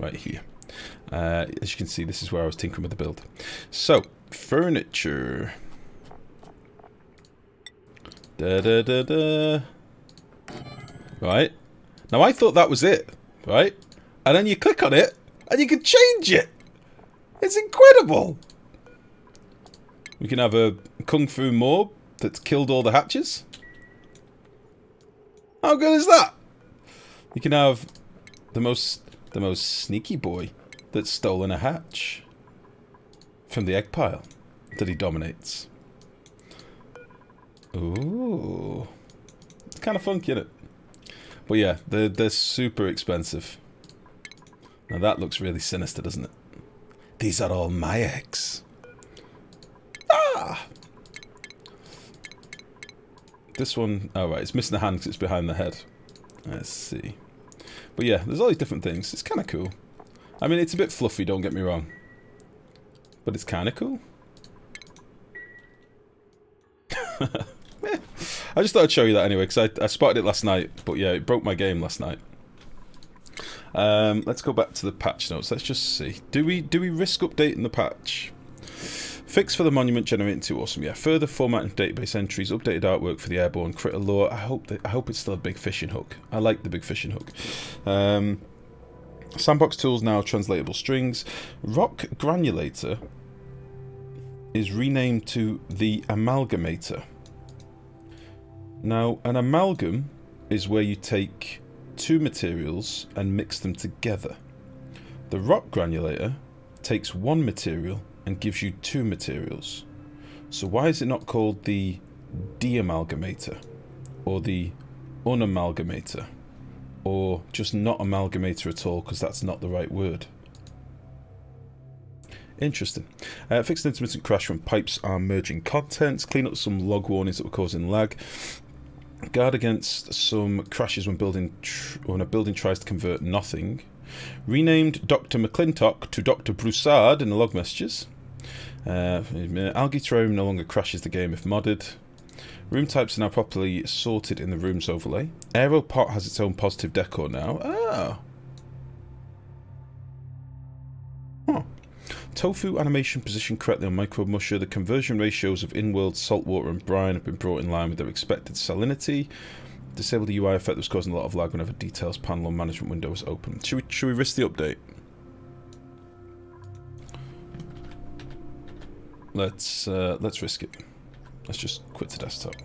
right here. As you can see, this is where I was tinkering with the build. So, furniture. Right. Now, I thought that was it, right? And then you click on it, and you can change it. It's incredible. We can have a kung fu mob that's killed all the hatches. How good is that? You can have the most sneaky boy that's stolen a hatch from the egg pile that he dominates. Ooh. It's kind of funky, isn't it? But yeah, they're super expensive. Now that looks really sinister, doesn't it? These are all my eggs. Ah! This one, oh right, it's missing the hand because it's behind the head. Let's see. But yeah, there's all these different things. It's kind of cool. I mean, it's a bit fluffy, don't get me wrong. But it's kind of cool. I just thought I'd show you that anyway, because I spotted it last night. But yeah, it broke my game last night. Let's go back to the patch notes. Let's just see. Do we risk updating the patch? Fix for the monument generating 2, awesome. Yeah, further formatting database entries, updated artwork for the airborne critter lore. I hope it's still a big fishing hook. I like the big fishing hook. Sandbox tools now translatable strings. Rock granulator is renamed to the amalgamator. Now, an amalgam is where you take 2 materials and mix them together. The rock granulator takes 1 material and gives you 2 materials. So why is it not called the deamalgamator, or the unamalgamator, or just not amalgamator at all, because that's not the right word? Interesting. Fix an intermittent crash when pipes are merging contents. Clean up some log warnings that were causing lag. Guard against some crashes when a building tries to convert nothing. Renamed Dr. McClintock to Dr. Broussard in the log messages. Algae terrarium no longer crashes the game if modded. Room types are now properly sorted in the rooms overlay. Aeropot has its own positive decor now. Ah. Huh. Tofu animation positioned correctly on microbe musher. The conversion ratios of in-world saltwater and brine have been brought in line with their expected salinity. Disable the UI effect that was causing a lot of lag whenever details panel or management window was open. Should we risk the update? Let's risk it. Let's just quit the desktop.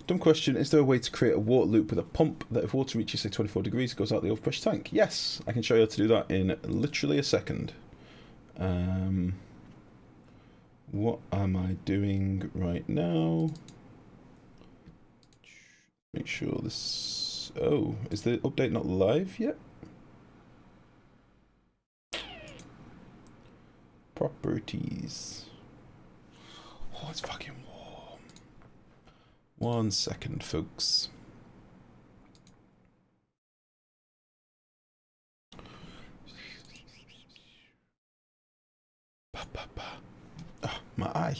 Dumb question, is there a way to create a water loop with a pump that if water reaches say 24 degrees it goes out the overpressure tank? Yes, I can show you how to do that in literally a second. What am I doing right now? Make sure this... Oh, is the update not live yet? Properties. Oh, it's fucking warm. 1 second, folks. Oh, my eye.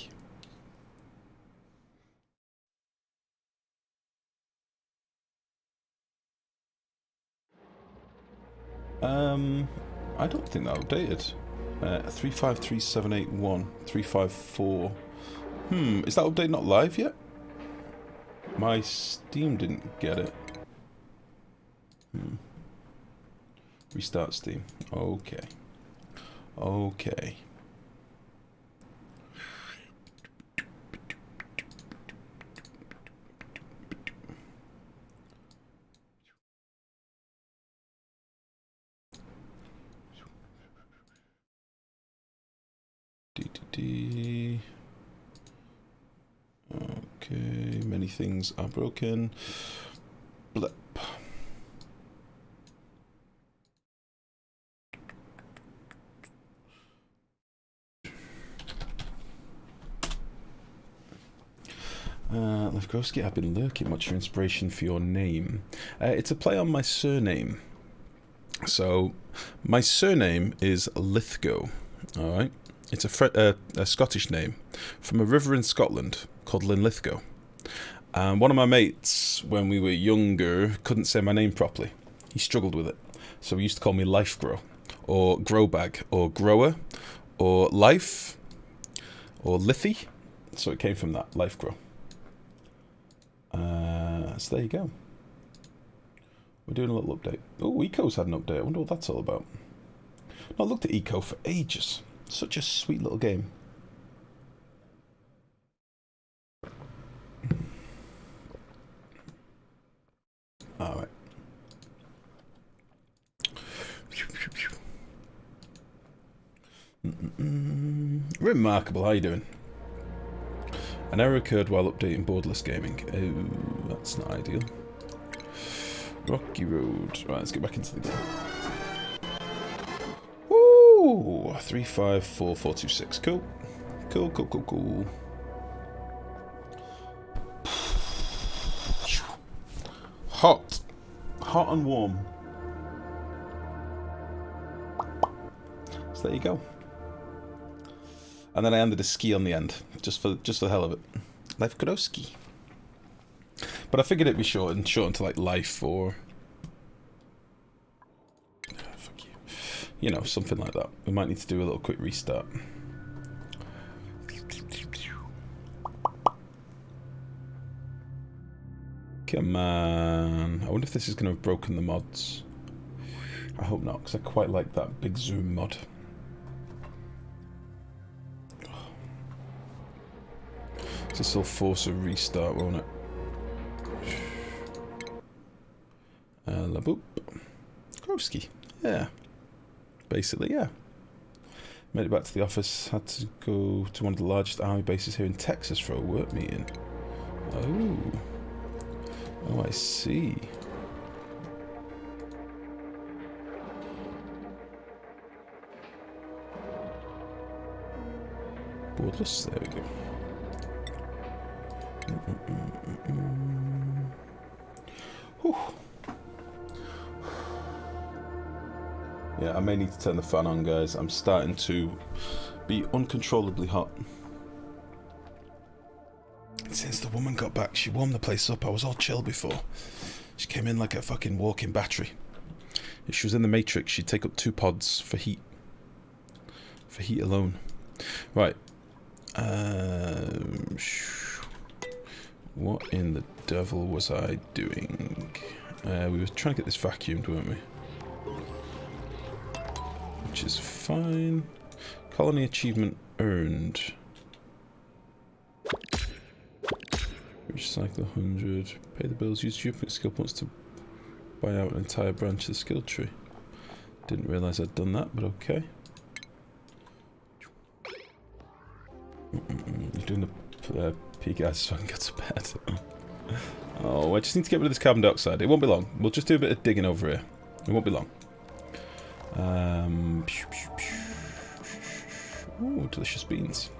I don't think that updated. 353781, 354. Is that update not live yet? My Steam didn't get it. Restart Steam. Okay. Okay. Okay, many things are broken. Blip. Lifegrow, I've been lurking. What's your inspiration for your name? It's a play on my surname. So, my surname is Lithgow. Alright? It's a Scottish name from a river in Scotland called Linlithgow. And one of my mates, when we were younger, couldn't say my name properly. He struggled with it. So he used to call me Lifegrow, or Growbag, or Grower, or Life, or Lithy. So it came from that, Lifegrow. So there you go. We're doing a little update. Oh, Eco's had an update. I wonder what that's all about. Not looked at Eco for ages. Such a sweet little game. Alright. Remarkable, how you doing? An error occurred while updating borderless gaming. Oh, that's not ideal. Rocky Road. Right, let's get back into the game. Woo! 354426. Cool. Cool. Hot and warm. So there you go. And then I ended a ski on the end, just for the hell of it. Lifegrow ski. But I figured it'd be short into like life or fuck you. You know, something like that. We might need to do a little quick restart. Come on. I wonder if this is going to have broken the mods. I hope not, because I quite like that big zoom mod. This will force a restart, won't it? La boop. Krowski. Yeah. Basically, yeah. Made it back to the office. Had to go to one of the largest army bases here in Texas for a work meeting. Oh, I see. Borderless. There we go. Whew. Yeah, I may need to turn the fan on, guys. I'm starting to be uncontrollably hot. Since the woman got back, she warmed the place up. I was all chill before. She came in like a fucking walking battery. If she was in the Matrix, she'd take up 2 pods for heat. For heat alone. Right. What in the devil was I doing? We were trying to get this vacuumed, weren't we? Which is fine. Colony achievement earned. Recycle 100. Pay the bills. Use your skill points to buy out an entire branch of the skill tree. Didn't realise I'd done that, but okay. You're doing the peak guys so I can get to bed. Oh, I just need to get rid of this carbon dioxide. It won't be long. We'll just do a bit of digging over here. It won't be long. Ooh, delicious beans.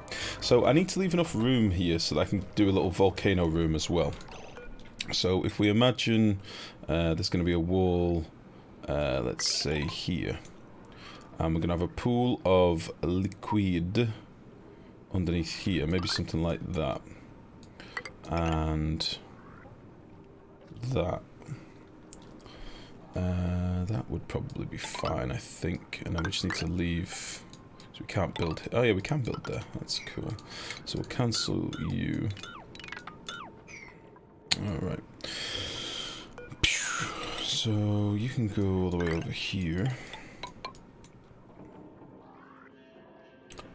So I need to leave enough room here so that I can do a little volcano room as well. So if we imagine there's going to be a wall, let's say here. And we're going to have a pool of liquid underneath here. Maybe something like that. And that. That would probably be fine, I think. And then we just need to leave. So we can't build. Oh yeah, we can build there. That's cool. So we'll cancel you. Alright. So you can go all the way over here.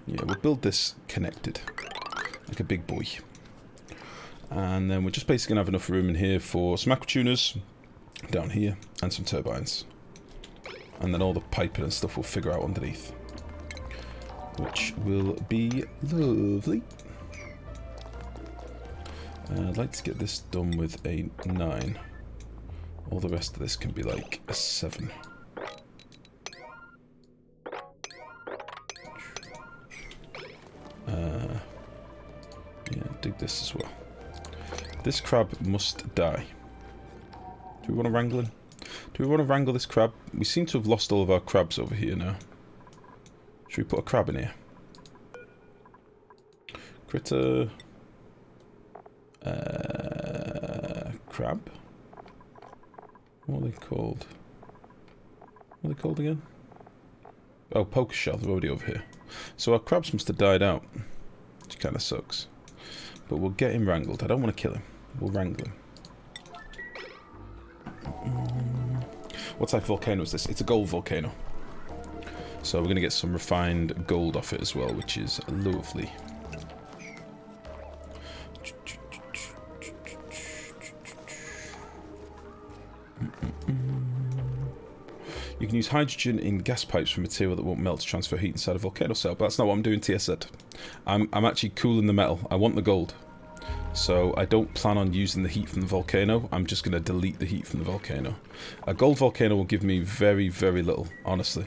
Yeah, we'll build this connected. Like a big boy. And then we're just basically going to have enough room in here for some aquatuners down here and some turbines. And then all the piping and stuff we'll figure out underneath. Which will be lovely. I'd like to get this done with a 9. All the rest of this can be like a 7. Yeah, dig this as well. This crab must die. Do we want to wrangle him? Do we want to wrangle this crab? We seem to have lost all of our crabs over here now. Should we put a crab in here? Critter. Crab. What are they called? What are they called again? Oh, poker shell. They're already over here. So our crabs must have died out, which kind of sucks. But we'll get him wrangled. I don't want to kill him. We'll wrangle him. What type of volcano is this? It's a gold volcano. So we're going to get some refined gold off it as well, which is lovely. You can use hydrogen in gas pipes for material that won't melt to transfer heat inside a volcano cell, but that's not what I'm doing, TS said. I'm actually cooling the metal. I want the gold. So I don't plan on using the heat from the volcano. I'm just going to delete the heat from the volcano. A gold volcano will give me very, very little, honestly.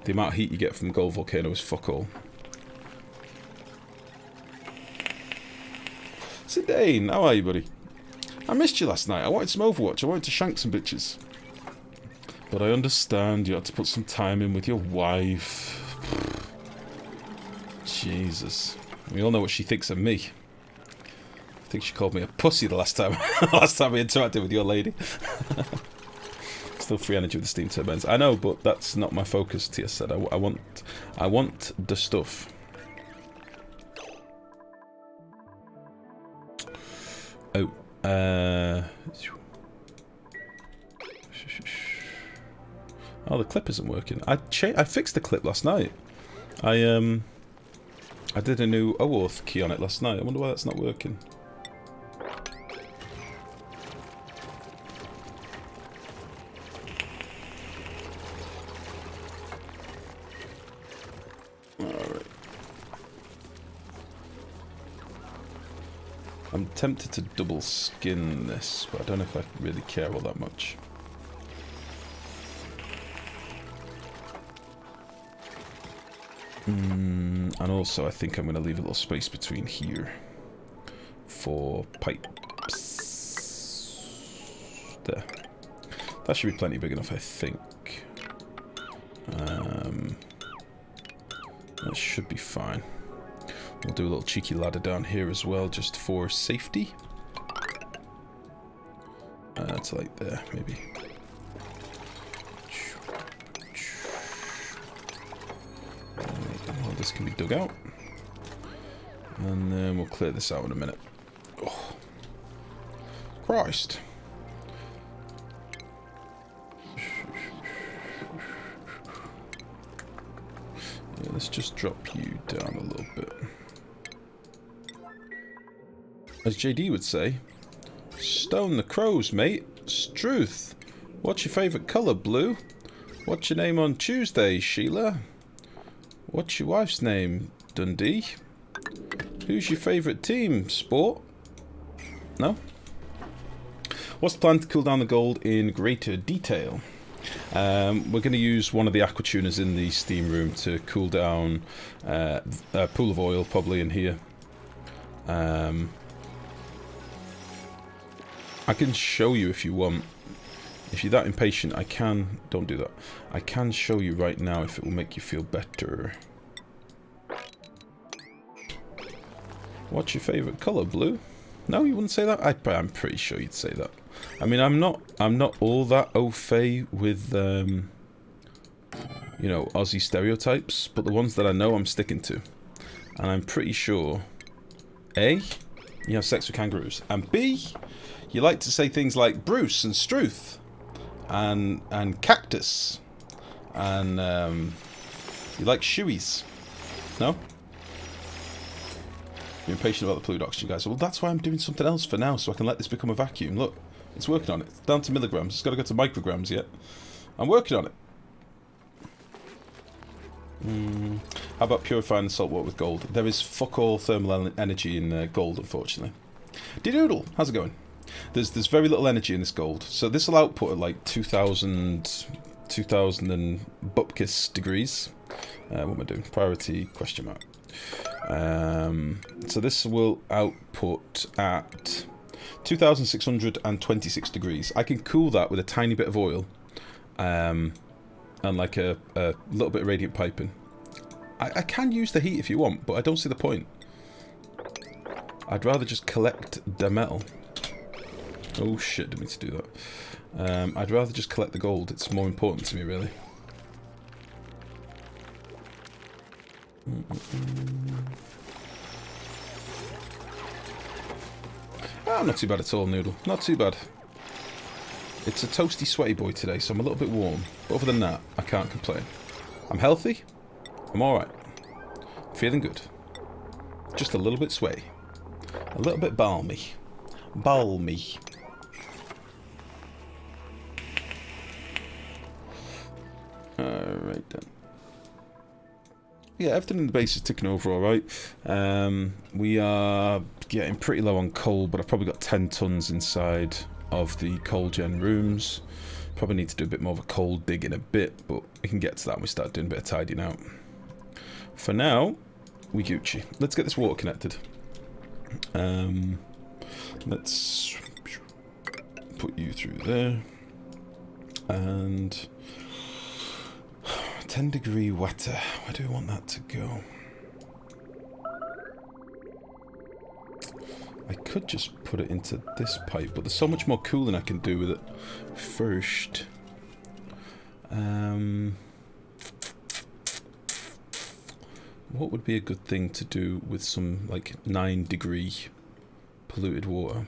The amount of heat you get from the gold volcano is fuck all. Sidane, how are you, buddy? I missed you last night. I wanted some Overwatch. I wanted to shank some bitches. But I understand you had to put some time in with your wife. Jesus. We all know what she thinks of me. I think she called me a pussy the last time last time we interacted with your lady. Still free energy with the steam turbines. I know, but that's not my focus, Tia said. I want the stuff. Oh, oh, the clip isn't working. I fixed the clip last night. I did a new OAuth key on it last night. I wonder why that's not working. Alright. I'm tempted to double skin this, but I don't know if I really care all that much. And also I think I'm going to leave a little space between here for pipes. There. That should be plenty big enough, I think. That should be fine. We'll do a little cheeky ladder down here as well, just for safety. It's like there, maybe. Well, this can be dug out. And then we'll clear this out in a minute. Oh. Christ. Yeah, let's just drop you down a little bit. As JD would say, stone the crows, mate. Struth. What's your favourite colour, blue? What's your name on Tuesday, Sheila? What's your wife's name, Dundee? Who's your favourite team, Sport? No? What's the plan to cool down the gold in greater detail? We're going to use one of the aqua tuners in the steam room to cool down a pool of oil, probably in here. I can show you if you want. If you're that impatient, I can... Don't do that. I can show you right now if it will make you feel better. What's your favourite colour, blue? No, you wouldn't say that? I'm pretty sure you'd say that. I mean, I'm not all that au fait with, you know, Aussie stereotypes, but the ones that I know I'm sticking to. And I'm pretty sure, A, you have sex with kangaroos, and B, you like to say things like Bruce and Struth, and cactus, and you like shoeies. No? You're impatient about the fluid oxygen, guys. Well, that's why I'm doing something else for now, so I can let this become a vacuum. Look, it's working on it. It's down to milligrams. It's got to go to micrograms yet. I'm working on it. How about purifying the salt water with gold? There is fuck all thermal energy in gold, unfortunately. Doodle, how's it going? There's very little energy in this gold. So this will output at like 2000 and bupkis degrees. What am I doing? Priority question mark. So this will output at 2626 degrees. I can cool that with a tiny bit of oil, and like a little bit of radiant piping. I can use the heat if you want, but I don't see the point. I'd rather just collect the metal. Oh shit, didn't mean to do that. I'd rather just collect the gold. It's more important to me, really. Oh, not too bad at all, Noodle. Not too bad. It's a toasty, sweaty boy today, so I'm a little bit warm. But other than that, I can't complain. I'm healthy. I'm alright. Feeling good. Just a little bit sweaty. A little bit balmy. Balmy. Alright then. Yeah, everything in the base is ticking over alright. We are getting pretty low on coal, but I've probably got 10 tons inside of the coal gen rooms. Probably need to do a bit more of a coal dig in a bit, but we can get to that when we start doing a bit of tidying out. For now, we Gucci. Let's get this water connected. Let's put you through there. And 10-degree water. Where do we want that to go? I could just put it into this pipe, but there's so much more cooling I can do with it first. What would be a good thing to do with some, like, 9-degree polluted water?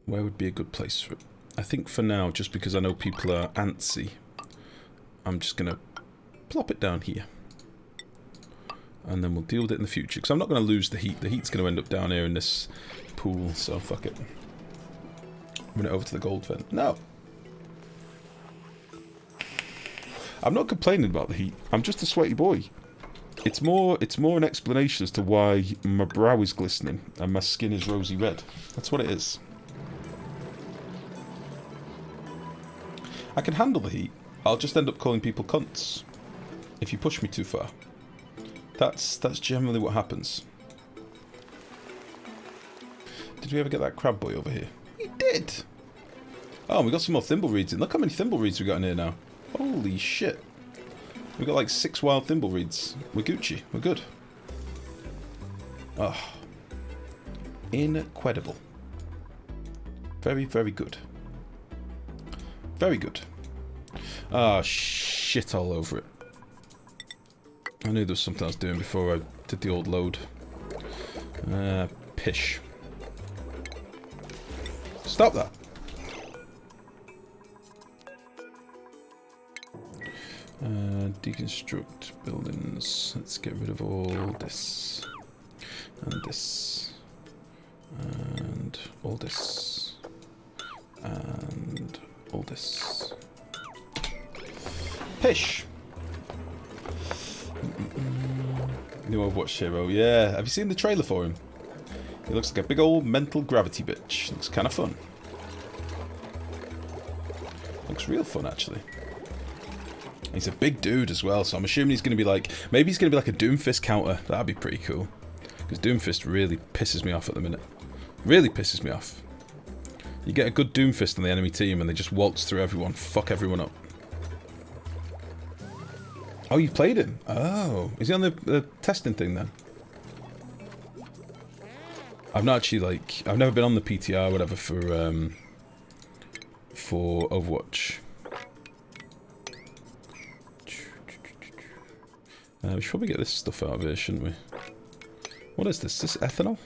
Where would be a good place for it? I think for now, just because I know people are antsy, I'm just going to plop it down here. And then we'll deal with it in the future. Because I'm not going to lose the heat. The heat's going to end up down here in this pool, so fuck it. Run it over to the gold vent. No! I'm not complaining about the heat. I'm just a sweaty boy. It's more an explanation as to why my brow is glistening and my skin is rosy red. That's what it is. I can handle the heat. I'll just end up calling people cunts if you push me too far. That's generally what happens. Did we ever get that crab boy over here? We did! Oh, we got some more thimbleweeds in. Look how many thimbleweeds we got in here now. Holy shit. We got like 6 wild thimbleweeds. We're Gucci. We're good. Oh. Incredible. Very, very good. Very good. Ah, shit all over it. I knew there was something I was doing before I did the old load. Pish. Stop that! Deconstruct buildings. Let's get rid of all this. And this. And all this. And all this. Pish! New Overwatch hero, yeah. Have you seen the trailer for him? He looks like a big old mental gravity bitch. Looks kind of fun. Looks real fun, actually. He's a big dude as well, so I'm assuming he's going to be like... Maybe he's going to be like a Doomfist counter. That'd be pretty cool. Because Doomfist really pisses me off at the minute. Really pisses me off. You get a good Doomfist on the enemy team and they just waltz through everyone, fuck everyone up. Oh, you played him? Oh. Is he on the testing thing then? I've not actually, like... I've never been on the PTR or whatever for Overwatch. We should probably get this stuff out of here, shouldn't we? What is this? Is this ethanol?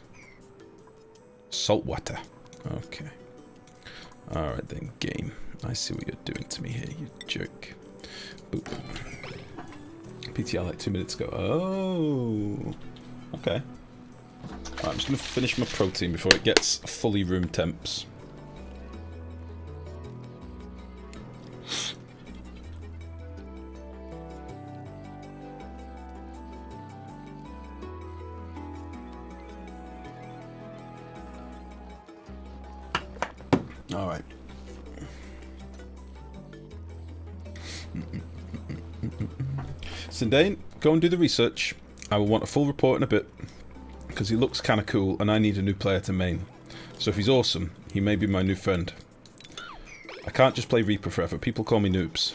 Salt water. Okay. Alright then, game. I see what you're doing to me here, you jerk. Boop. PTR like 2 minutes ago. Oh. Okay. Right, I'm just going to finish my protein before it gets fully room temps. Alright. Sindane, go and do the research. I will want a full report in a bit. Because he looks kind of cool and I need a new player to main. So if he's awesome, he may be my new friend. I can't just play Reaper forever. People call me noobs.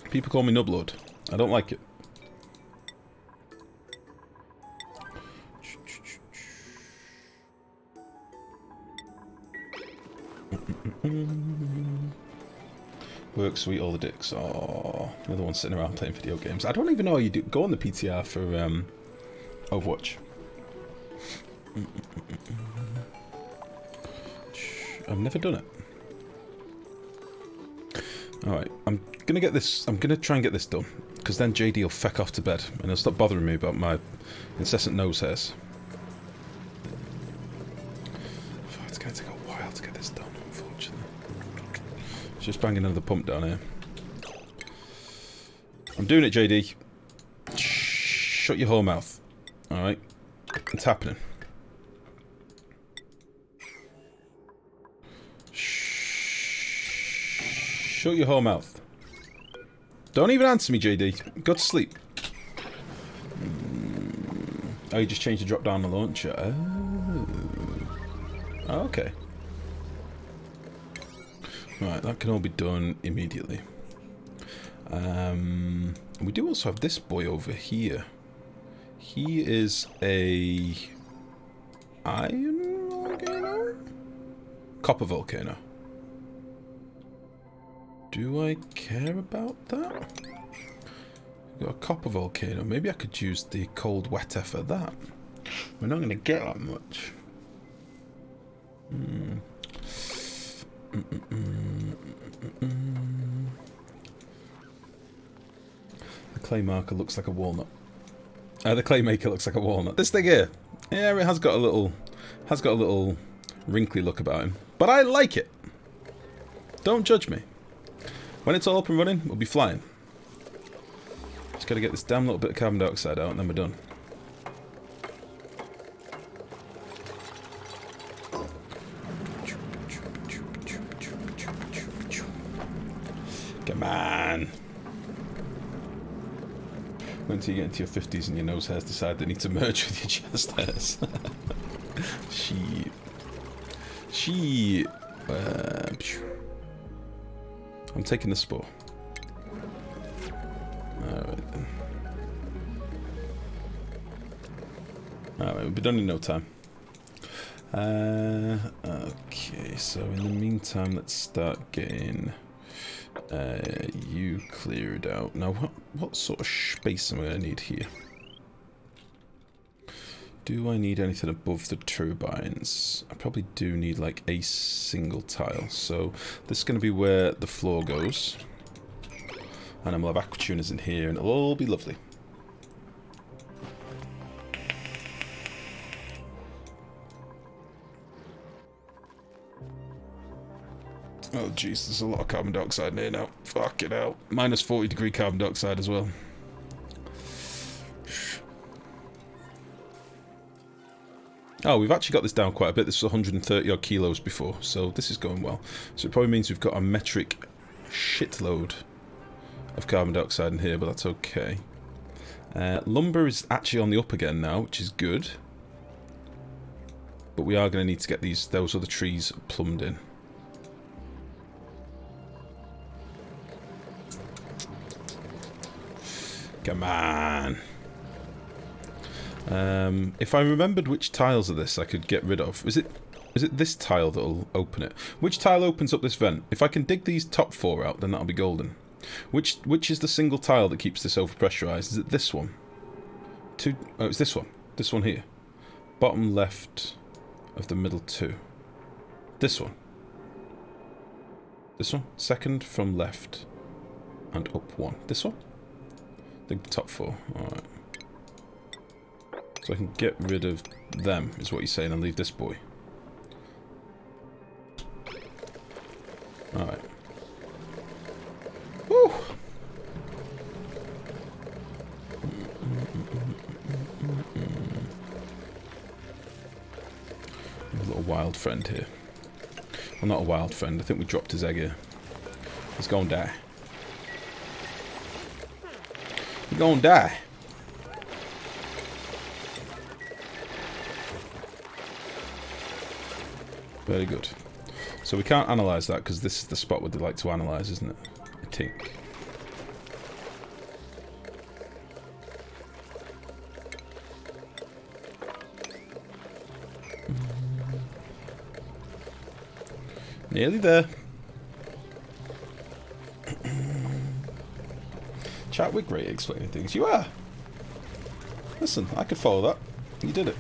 People call me Nublord. I don't like it. Work sweet, all the dicks. Oh, another one sitting around playing video games. I don't even know how you do. Go on the PTR for Overwatch. I've never done it. Alright, I'm gonna get this. I'm gonna try and get this done. Because then JD will feck off to bed and he'll stop bothering me about my incessant nose hairs. It's gonna take a while to get this done, unfortunately. Just banging another pump down here. I'm doing it, JD. Shut your whole mouth. Alright. It's happening. Shut your whole mouth. Don't even answer me, JD. Go to sleep. Oh, you just changed the drop down the launcher. Oh, okay. Right, that can all be done immediately. We do also have this boy over here. He is a iron volcano? Copper volcano. Do I care about that? We've got a copper volcano. Maybe I could use the cold wetter for that. We're not going to get that much. The clay marker looks like a walnut. The clay maker looks like a walnut. This thing here, yeah, it has got a little wrinkly look about him, but I like it. Don't judge me. When it's all up and running, we'll be flying. Just got to get this damn little bit of carbon dioxide out, and then we're done. Come on. Wait until you get into your 50s and your nose hairs decide they need to merge with your chest hairs. Shit. Shit. I'm taking the spore. Alright then. Alright, we'll be done in no time. Okay, so in the meantime, let's start getting you cleared out. Now, what sort of space am I going to need here? Do I need anything above the turbines? I probably do need like a single tile. So this is going to be where the floor goes. And then we'll have aqua tuners in here and it'll all be lovely. Oh jeez, there's a lot of carbon dioxide in here now. Fuck it out. Minus 40-degree carbon dioxide as well. Oh, we've actually got this down quite a bit. This was 130 odd kilos before, so this is going well. So it probably means we've got a metric shitload of carbon dioxide in here, but that's okay. Lumber is actually on the up again now, which is good. But we are going to need to get those other trees plumbed in. Come on. If I remembered which tiles of this I could get rid of, is it this tile that'll open it? Which tile opens up this vent? If I can dig these top 4 out, then that'll be golden. Which is the single tile that keeps this overpressurized? Is it this one? Oh, it's this one. This one here. Bottom left of the middle 2. This one. This one. Second from left and up 1. This one? I think the top 4. Alright. So I can get rid of them, is what you're saying, and leave this boy. Alright. Woo! A little wild friend here. Well, not a wild friend. I think we dropped his egg here. He's gonna die. He's gonna die. Very good. So we can't analyse that because this is the spot where they like to analyse, isn't it? I think. Nearly there. Chat, we're great at explaining things. You are. Listen, I could follow that. You did it.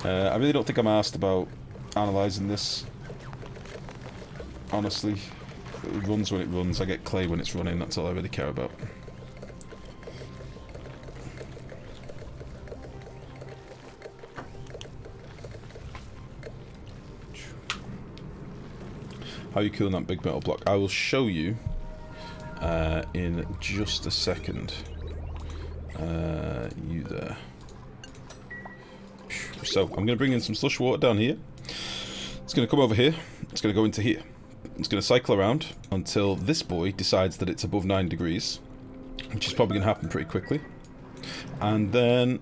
I really don't think I'm asked about analysing this. Honestly. It runs when it runs. I get Klei when it's running. That's all I really care about. How are you cooling that big metal block? I will show you in just a second. You there. So, I'm going to bring in some slush water down here. It's going to come over here. It's going to go into here. It's going to cycle around until this boy decides that it's above 9 degrees, which is probably going to happen pretty quickly. And then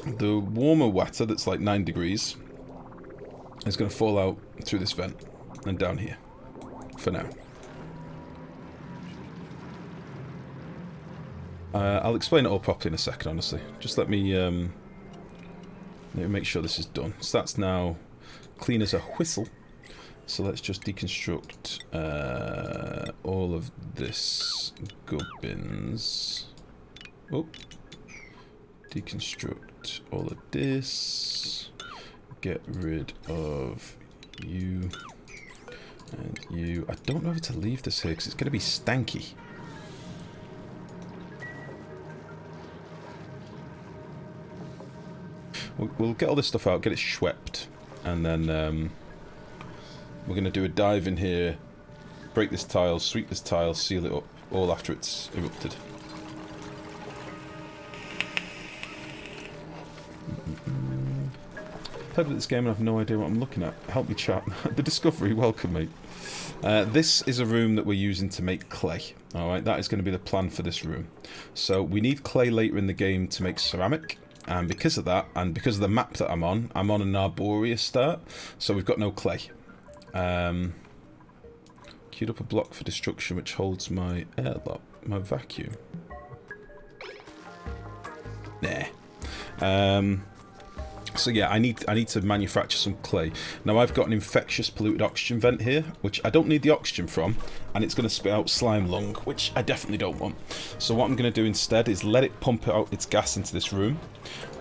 the warmer water that's like 9 degrees is going to fall out through this vent and down here for now. I'll explain it all properly in a second, honestly. Just let me make sure this is done. So that's now clean as a whistle. So let's just deconstruct all of this gubbins. Oh. Deconstruct all of this. Get rid of you. And you. I don't know whether to leave this here because it's going to be stanky. We'll get all this stuff out, get it swept, and then we're going to do a dive in here, break this tile, sweep this tile, seal it up, all after it's erupted. Played with this game and I have no idea what I'm looking at. Help me, chat. The Discovery, welcome, mate. This is a room that we're using to make clay. Alright, that is going to be the plan for this room. So we need clay later in the game to make ceramic. And because of that, and because of the map that I'm on an Arboria start, so we've got no clay. Queued up a block for destruction which holds my airlock, my vacuum. Nah. So yeah, I need to manufacture some clay. Now I've got an infectious polluted oxygen vent here, which I don't need the oxygen from, and it's going to spit out slime lung, which I definitely don't want. So what I'm going to do instead is let it pump out its gas into this room.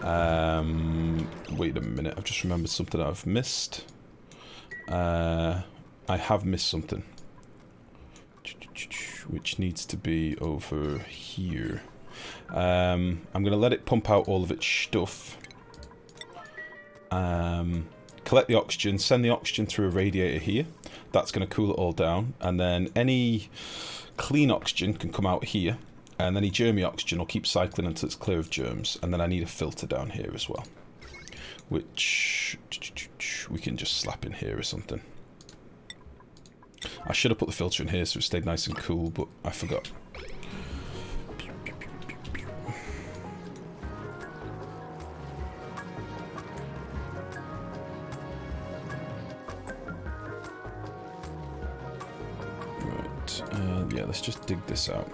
Wait a minute, I've just remembered something that I've missed. I have missed something, which needs to be over here. I'm going to let it pump out all of its stuff. Collect the oxygen, send the oxygen through a radiator here. That's going to cool it all down, and then any clean oxygen can come out here, and any germy oxygen will keep cycling until it's clear of germs. And then I need a filter down here as well, which we can just slap in here or something. I should have put the filter in here so it stayed nice and cool, but I forgot. Yeah, let's just dig this out.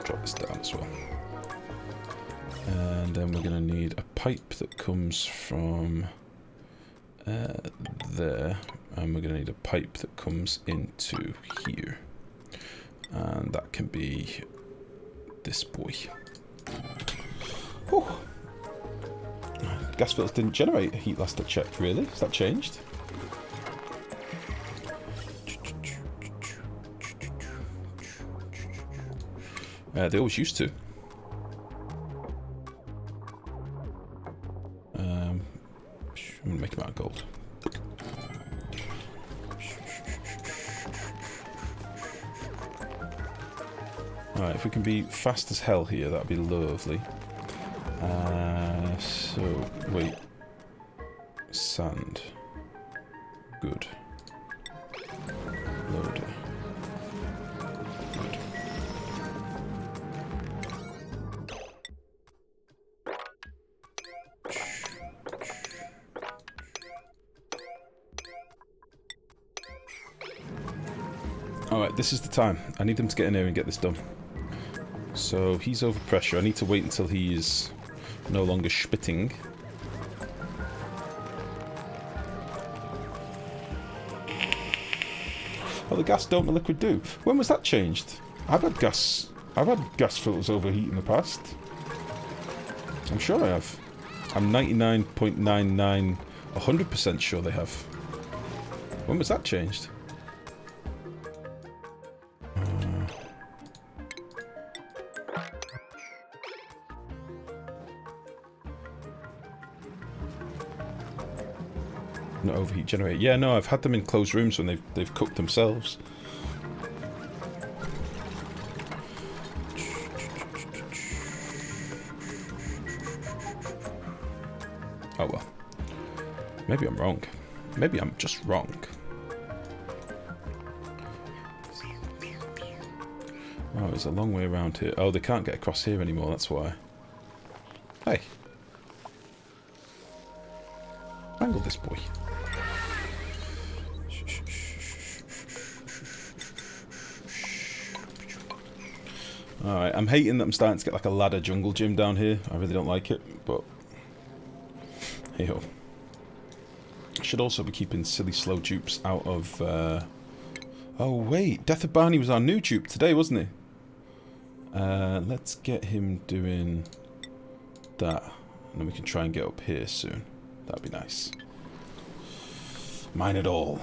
Drop this down as well. And then we're going to need a pipe that comes from there. And we're going to need a pipe that comes into here. And that can be this boy. Whew. Gas filters didn't generate heat last I checked, really? Has that changed? They always used to. I'm going to make them out of gold. Alright, if we can be fast as hell here, that'd be lovely. So, wait. Sand. Good. Loader. Good. Alright, this is the time. I need them to get in here and get this done. So, he's over pressure. I need to wait until he's no longer spitting. Oh, the gas don't, the liquid do. When was that changed? I've had gas filters overheat in the past. I'm sure I have. I'm 99.99, 100% sure they have. When was that changed? Not overheat generator. Yeah, no, I've had them in closed rooms when they've cooked themselves. Oh well. Maybe I'm wrong. Maybe I'm just wrong. Oh, it's a long way around here. Oh, they can't get across here anymore, that's why. Hey. Angle this boy. Alright, I'm hating that I'm starting to get like a ladder jungle gym down here. I really don't like it, but... hey-ho. I should also be keeping silly slow dupes out of... Oh wait, Death of Barney was our new dupe today, wasn't he? Let's get him doing that. And then we can try and get up here soon. That'd be nice. Mine it all.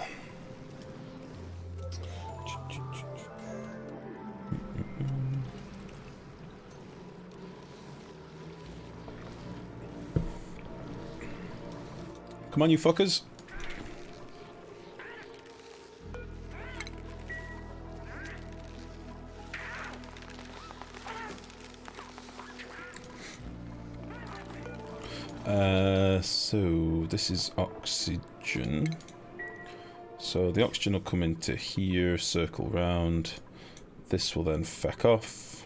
Come on, you fuckers. So this is oxygen. So the oxygen will come into here, circle round. This will then feck off.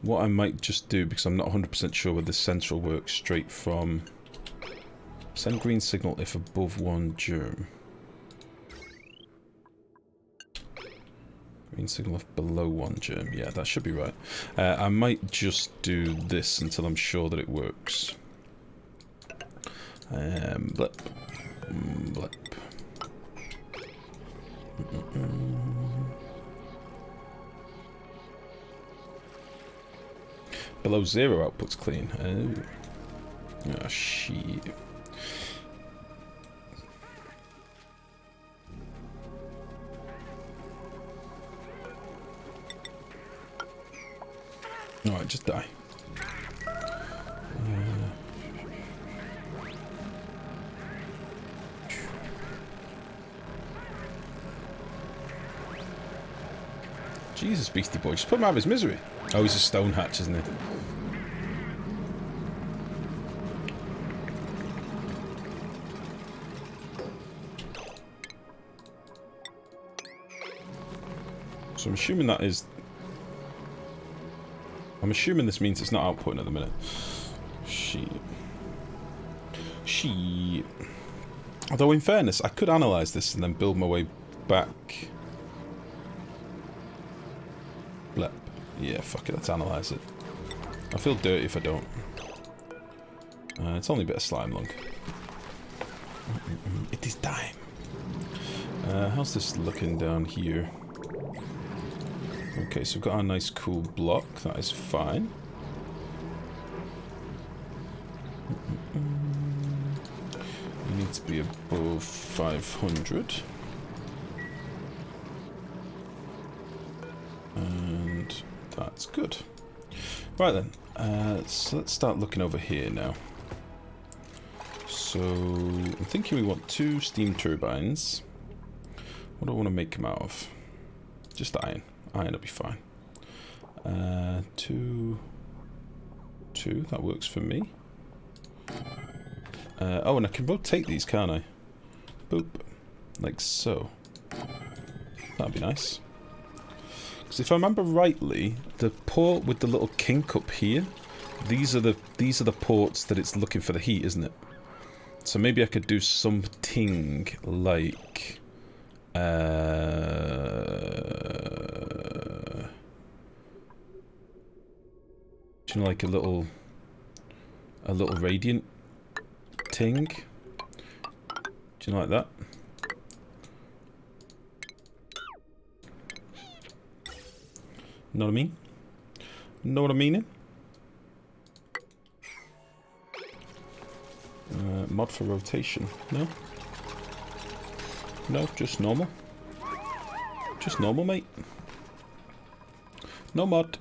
What I might just do, because I'm not 100% sure whether this central works straight from... Send green signal if above 1 germ. Green signal if below 1 germ. Yeah, that should be right. I might just do this until I'm sure that it works. Blip. Blip. Below 0 output's clean. Oh, shit. Alright, just die. Jesus, Beastie Boy, just put him out of his misery. Oh, he's a stone hatch, isn't he? So I'm assuming that is... I'm assuming this means it's not outputting at the minute. Shit. Shit. Although, in fairness, I could analyse this and then build my way back. Blep. Yeah, fuck it, let's analyse it. I feel dirty if I don't. It's only a bit of slime lung. It is time. How's this looking down here? Okay, so we've got our nice cool block. That is fine. We need to be above 500. And that's good. Right then, so let's start looking over here now. So, I'm thinking we want 2 steam turbines. What do I want to make them out of? Just iron. Iron will be fine. 2, that works for me. Oh, and I can rotate these, can't I? Boop. Like so. That'd be nice. Because if I remember rightly, the port with the little kink up here, these are the ports that it's looking for the heat, isn't it? So maybe I could do something like... you know, like a little a little radiant ting. Do you like that? Know what I mean? Know what I mean? Mod for rotation. No? No, just normal. Just normal, mate. No mod.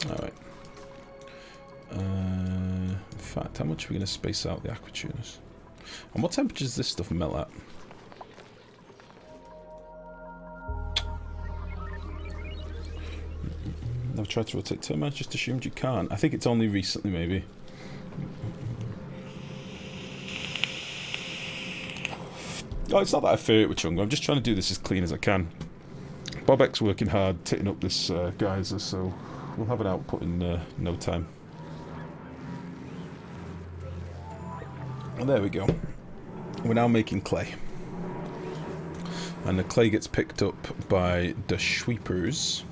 Alright. In fact, how much are we going to space out the aqua tuners? And what temperature does this stuff melt at? I've tried to rotate termites, just assumed you can't. I think it's only recently, maybe. Oh, it's not that I fear it with Chungo. I'm just trying to do this as clean as I can. Bobek's working hard, titting up this geyser, so we'll have an output in no time. And there we go. We're now making clay. And the clay gets picked up by the sweepers.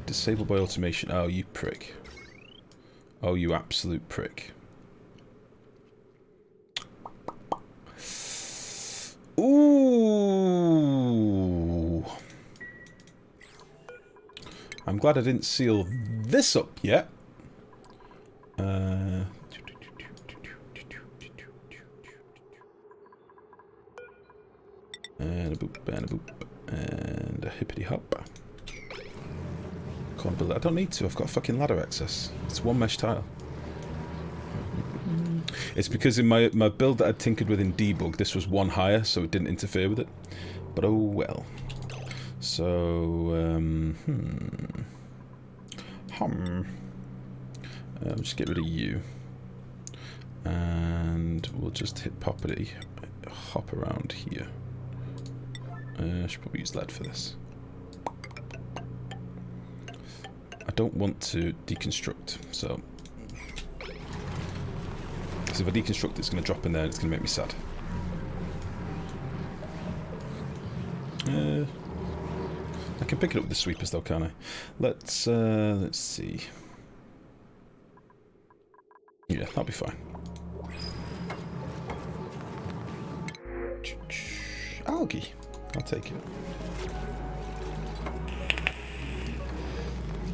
Disabled by automation. Oh, you prick. Oh, you absolute prick. Ooh. I'm glad I didn't seal this up yet. And a boop, and a boop, and a hippity hop. Can't build it. I don't need to. I've got fucking ladder access. It's one mesh tile. It's because in my build that I'd tinkered with in debug, this was one higher, so it didn't interfere with it. But oh well. So, just get rid of you. And we'll just hit property, hop around here. I should probably use lead for this. I don't want to deconstruct, so... Because if I deconstruct, it's going to drop in there and it's going to make me sad. I can pick it up with the sweepers though, can't I? Let's see. Yeah, that'll be fine. Algae. I'll take it.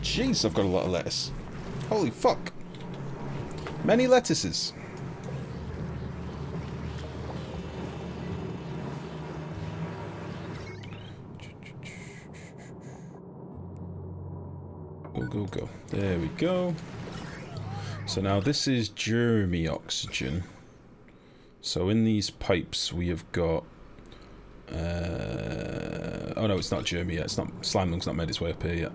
Jeez, I've got a lot of lettuce. Holy fuck. Many lettuces. Go, go, go. There we go. So now this is germy oxygen. So in these pipes we have got... oh no, it's not germy yet. It's not... Slime lung's not made its way up here yet.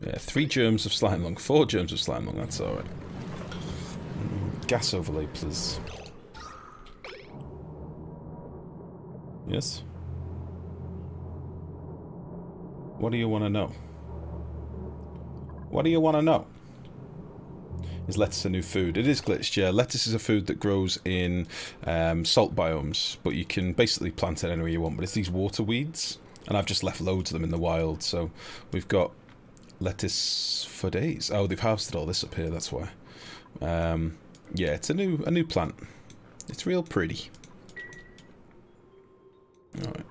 Yeah, 3 germs of slime lung, 4 germs of slime lung, that's alright. Gas overlay, please. Yes? What do you want to know? What do you want to know? Is lettuce a new food? It is glitched, yeah. Lettuce is a food that grows in salt biomes, but you can basically plant it anywhere you want. But it's these water weeds, and I've just left loads of them in the wild, so we've got lettuce for days. Oh, they've harvested all this up here, that's why. Yeah, it's a new plant. It's real pretty. Alright.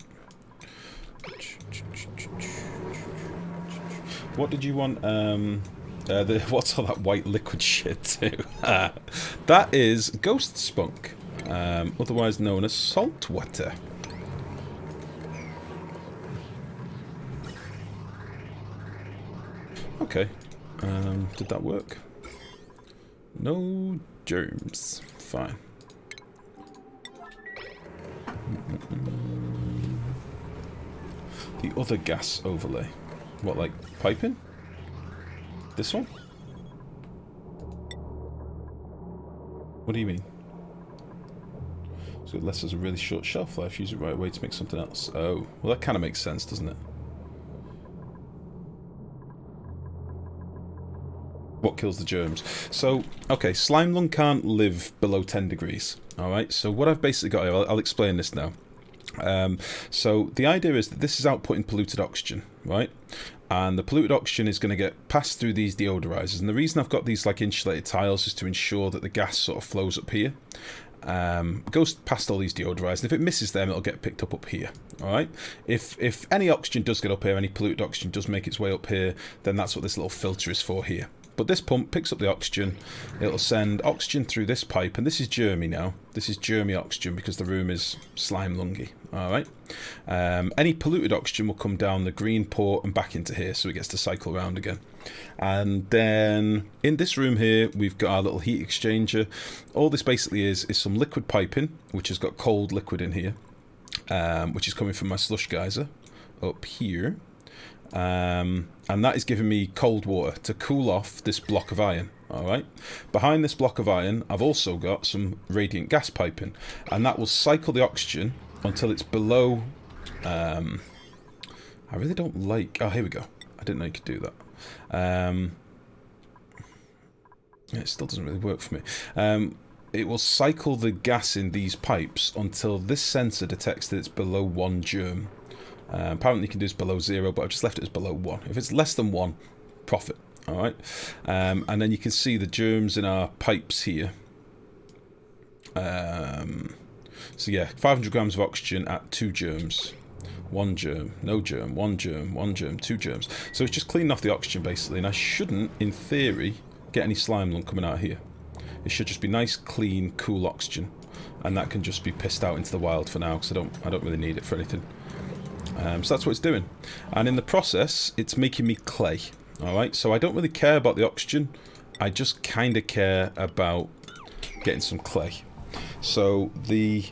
What did you want? What's all that white liquid shit too? That is ghost spunk, otherwise known as salt water. Okay, did that work? No germs. Fine. The other gas overlay. What, like piping? This one? What do you mean? So unless there's a really short shelf life, use it right away to make something else. Oh, well that kind of makes sense, doesn't it? what kills the germs. So, okay, slime lung can't live below 10 degrees. Alright, so what I've basically got here, I'll explain this now. So the idea is that this is outputting polluted oxygen, right? And the polluted oxygen is going to get passed through these deodorizers. And the reason I've got these like insulated tiles is to ensure that the gas sort of flows up here. Goes past all these deodorizers, and if it misses them, it'll get picked up here. All right. If any oxygen does get up here, any polluted oxygen does make its way up here, then that's what this little filter is for here. But this pump picks up the oxygen. It'll send oxygen through this pipe, and this is germy now. This is germy oxygen because the room is slime lungy. All right. Any polluted oxygen will come down the green port and back into here, so it gets to cycle around again. And then in this room here, we've got our little heat exchanger. All this basically is some liquid piping, which has got cold liquid in here, which is coming from my slush geyser up here. And that is giving me cold water to cool off this block of iron. Alright, behind this block of iron I've also got some radiant gas piping, and that will cycle the oxygen until it's below I really don't like, oh here we go, I didn't know you could do that. It still doesn't really work for me. It will cycle the gas in these pipes until this sensor detects that it's below 1 germ. Apparently you can do this below 0, but I've just left it as below 1. If it's less than 1, profit. Alright. And then you can see the germs in our pipes here. So yeah, 500 grams of oxygen at 2 germs. 1 germ, no germ, 1 germ, 1 germ, 2 germs. So it's just cleaning off the oxygen basically, and I shouldn't, in theory, get any slime lung coming out here. It should just be nice, clean, cool oxygen, and that can just be pissed out into the wild for now, because I don't really need it for anything. So that's what it's doing, and in the process it's making me clay. Alright, so I don't really care about the oxygen, I just kind of care about getting some clay. So the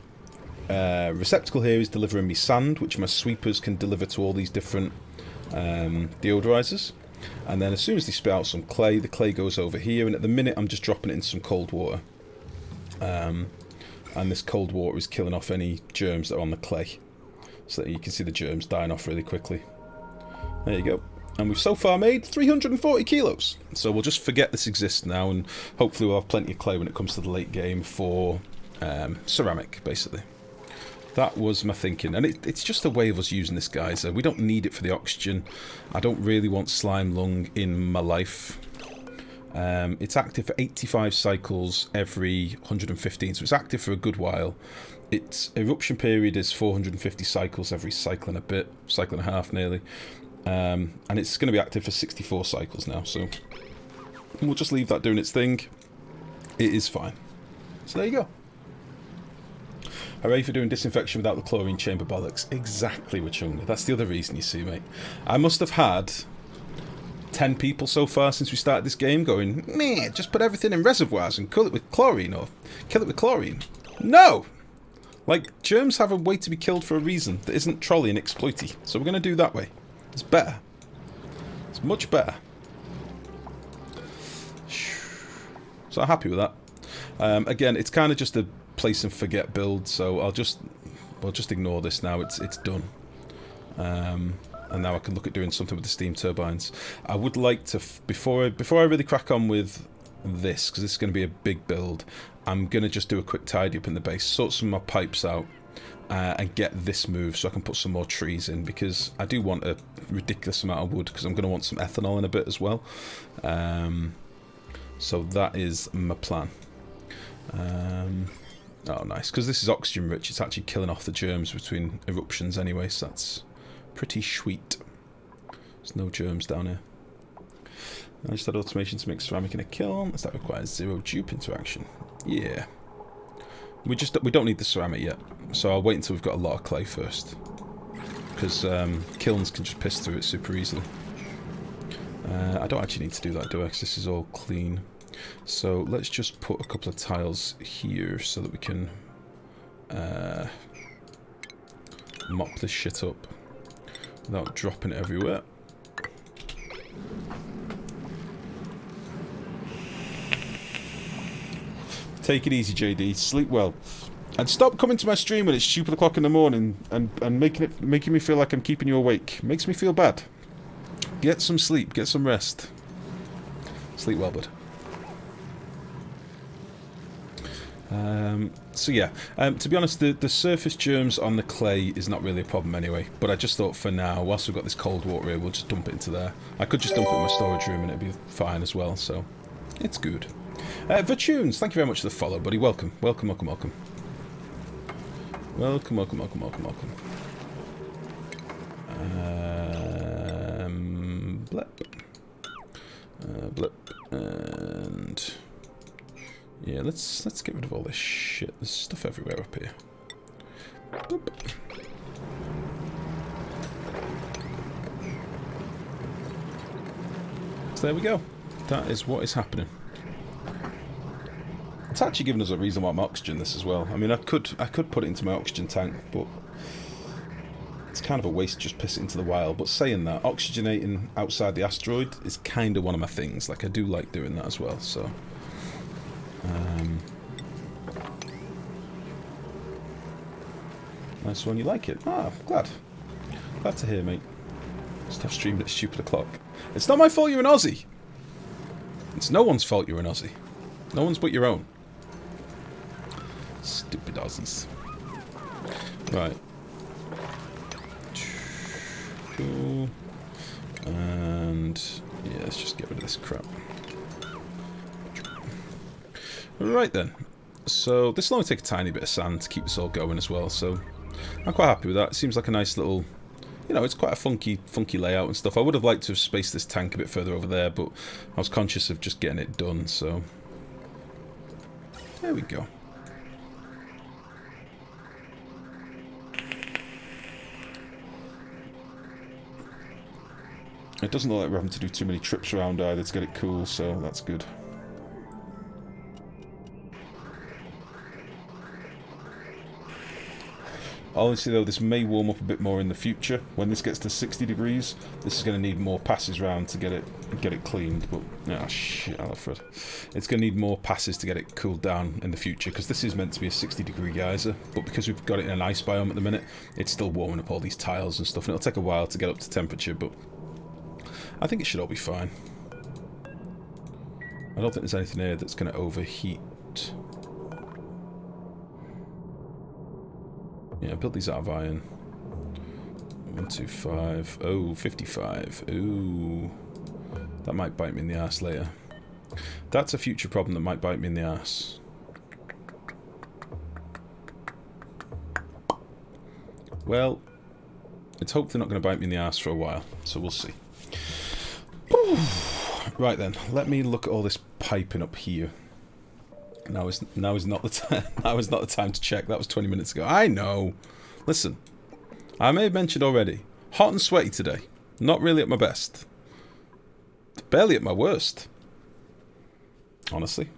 receptacle here is delivering me sand, which my sweepers can deliver to all these different deodorizers, and then as soon as they spit out some clay, the clay goes over here, and at the minute I'm just dropping it in some cold water, and this cold water is killing off any germs that are on the clay. So that you can see the germs dying off really quickly. There you go. And we've so far made 340 kilos. So we'll just forget this exists now, and hopefully we'll have plenty of clay when it comes to the late game for ceramic, basically. That was my thinking. And it's just a way of us using this geyser. We don't need it for the oxygen. I don't really want slime lung in my life. It's active for 85 cycles every 115, so it's active for a good while. Its eruption period is 450 cycles every cycle and a bit, cycle and a half nearly, and it's going to be active for 64 cycles now, so we'll just leave that doing its thing. It is fine. So there you go. Hooray for doing disinfection without the chlorine chamber bollocks. Exactly, Wachunga. That's the other reason, you see, mate. I must have had 10 people so far since we started this game going, meh, just put everything in reservoirs and kill it with chlorine, or kill it with chlorine. No! Like, germs have a way to be killed for a reason that isn't trolley and exploity. So we're going to do that way. It's better. It's much better. So I'm happy with that. Again, it's kind of just a place and forget build, so we'll just ignore this now. It's done. And now I can look at doing something with the steam turbines. I would like to, before I really crack on with this, because this is going to be a big build, I'm going to just do a quick tidy up in the base, sort some of my pipes out, and get this moved so I can put some more trees in, because I do want a ridiculous amount of wood, because I'm going to want some ethanol in a bit as well. So that is my plan. Oh nice, because this is oxygen rich, it's actually killing off the germs between eruptions anyway, so that's pretty sweet. There's no germs down here. I just had automation to make ceramic in a kiln, as that requires 0 dupe interaction. Yeah. We don't need the ceramic yet, so I'll wait until we've got a lot of clay first. Because kilns can just piss through it super easily. I don't actually need to do that, do I? Because this is all clean. So let's just put a couple of tiles here so that we can mop this shit up without dropping it everywhere. Take it easy, JD. Sleep well. And stop coming to my stream when it's stupid o'clock in the morning and making me feel like I'm keeping you awake. Makes me feel bad. Get some sleep. Get some rest. Sleep well, bud. So yeah, to be honest, the surface germs on the clay is not really a problem anyway, but I just thought for now, whilst we've got this cold water here, we'll just dump it into there. I could just dump it in my storage room and it'd be fine as well, so it's good. Virtunes, thank you very much for the follow, buddy. Welcome, welcome, welcome, welcome. Welcome, welcome, welcome, welcome, welcome. Blip. Blip. And... yeah, let's get rid of all this shit. There's stuff everywhere up here. Boop. So there we go. That is what is happening. It's actually given us a reason why I'm oxygen this as well. I mean, I could put it into my oxygen tank, but it's kind of a waste to just piss it into the wild. But saying that, oxygenating outside the asteroid is kind of one of my things. Like, I do like doing that as well, so... nice one, you like it? Ah, glad to hear, mate. Stop streaming at stupid o'clock. It's not my fault you're an Aussie. It's no one's fault you're an Aussie. No one's but your own. Stupid Aussies. Right. Cool. And yeah, let's just get rid of this crap. Right then. So this will only take a tiny bit of sand to keep this all going as well, so I'm quite happy with that. It seems like a nice little, you know, it's quite a funky layout and stuff. I would have liked to have spaced this tank a bit further over there, but I was conscious of just getting it done, so there we go. It doesn't look like we're having to do too many trips around either to get it cool, so that's good. Honestly though, this may warm up a bit more in the future. When this gets to 60 degrees, this is going to need more passes round to get it cleaned. But ah, shit, Alfred, it's going to need more passes to get it cooled down in the future, because this is meant to be a 60-degree geyser. But because we've got it in an ice biome at the minute, it's still warming up all these tiles and stuff, and it'll take a while to get up to temperature. But I think it should all be fine. I don't think there's anything here that's going to overheat. Yeah, I built these out of iron. 125. Oh, 55. Ooh. That might bite me in the ass later. That's a future problem that might bite me in the ass. Well, it's hopefully not going to bite me in the ass for a while, so we'll see. Right then, let me look at all this piping up here. Now is not the time. Now is not the time to check. That was 20 minutes ago. I know. Listen, I may have mentioned already. Hot and sweaty today. Not really at my best. Barely at my worst. Honestly.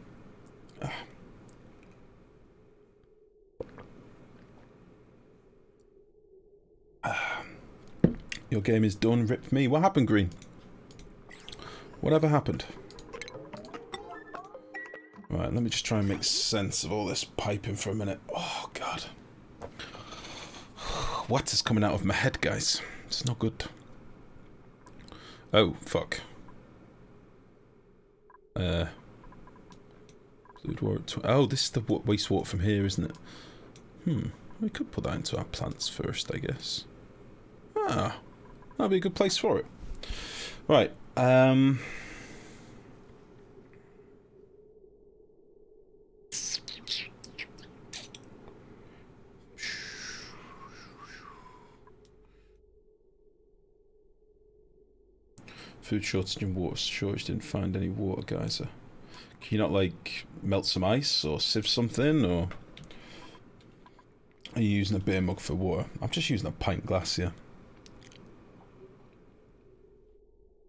Your game is done. Rip me. What happened, Green? Whatever happened? Right, let me just try and make sense of all this piping for a minute. Oh, God. What is coming out of my head, guys? It's not good. Oh, fuck. Fluid water. Oh, this is the wastewater from here, isn't it? We could put that into our plants first, I guess. Ah, that'd be a good place for it. Right, food shortage and water shortage. Didn't find any water geyser. Can you not, like, melt some ice or sieve something, or are you using a beer mug for water? I'm just using a pint glass here.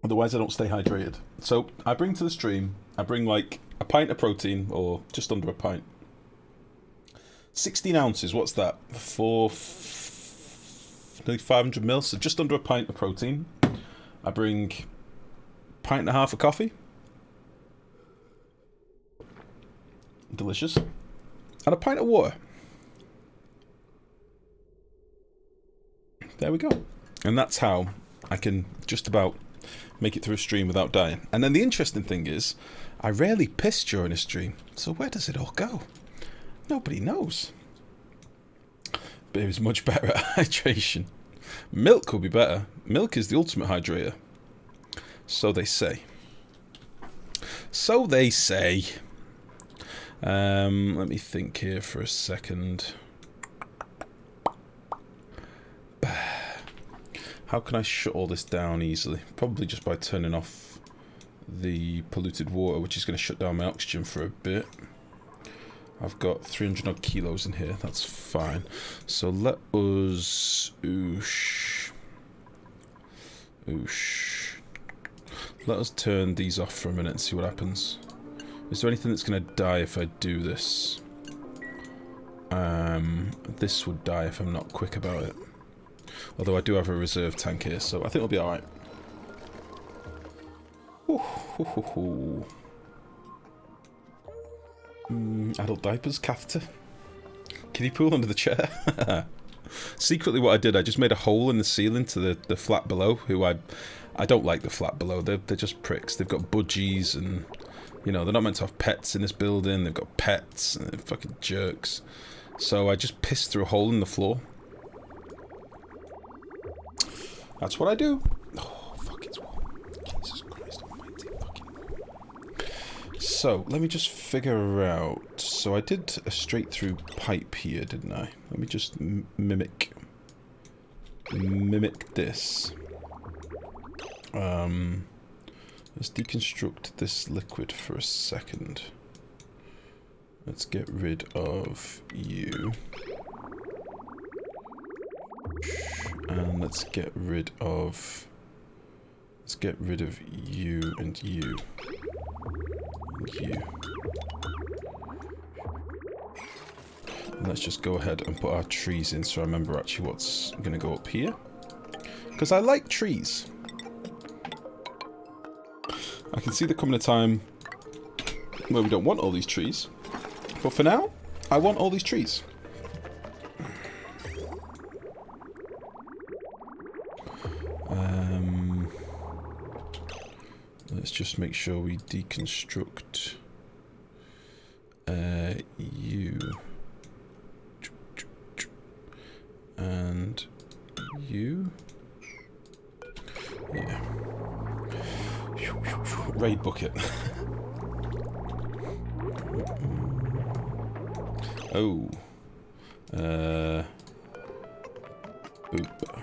Otherwise I don't stay hydrated. So I bring to the stream, I bring like a pint of protein, or just under a pint. 16 ounces, what's that? Nearly 500 ml, so just under a pint of protein. I bring a pint and a half of coffee. Delicious. And a pint of water. There we go. And that's how I can just about make it through a stream without dying. And then the interesting thing is, I rarely piss during a stream, so where does it all go? Nobody knows. Beer is much better at hydration. Milk will be better. Milk is the ultimate hydrator. So they say. So they say. Let me think here for a second. How can I shut all this down easily? Probably just by turning off the polluted water, which is going to shut down my oxygen for a bit. I've got 300 odd kilos in here, that's fine. So let us... Oosh. Let us turn these off for a minute and see what happens. Is there anything that's going to die if I do this? This would die if I'm not quick about it. Although I do have a reserve tank here, so I think it'll be alright. Adult diapers, catheter. Kiddie pool under the chair. Secretly what I did, I just made a hole in the ceiling to the flat below, who I don't like the flat below, they're just pricks. They've got budgies and, you know, they're not meant to have pets in this building, they've got pets, and they're fucking jerks. So I just pissed through a hole in the floor. That's what I do. Oh, fuck, it's warm. Jesus Christ almighty, fucking warm. So, let me just figure out... So I did a straight through pipe here, didn't I? Let me just mimic this. Let's deconstruct this liquid for a second. Let's get rid of you. And let's get rid of you and you. And you. And let's just go ahead and put our trees in so I remember actually what's gonna go up here. Because I like trees. I can see there coming a time where we don't want all these trees. But for now, I want all these trees. Let's just make sure we deconstruct you and you. Yeah. Raid bucket. Oh. Boop.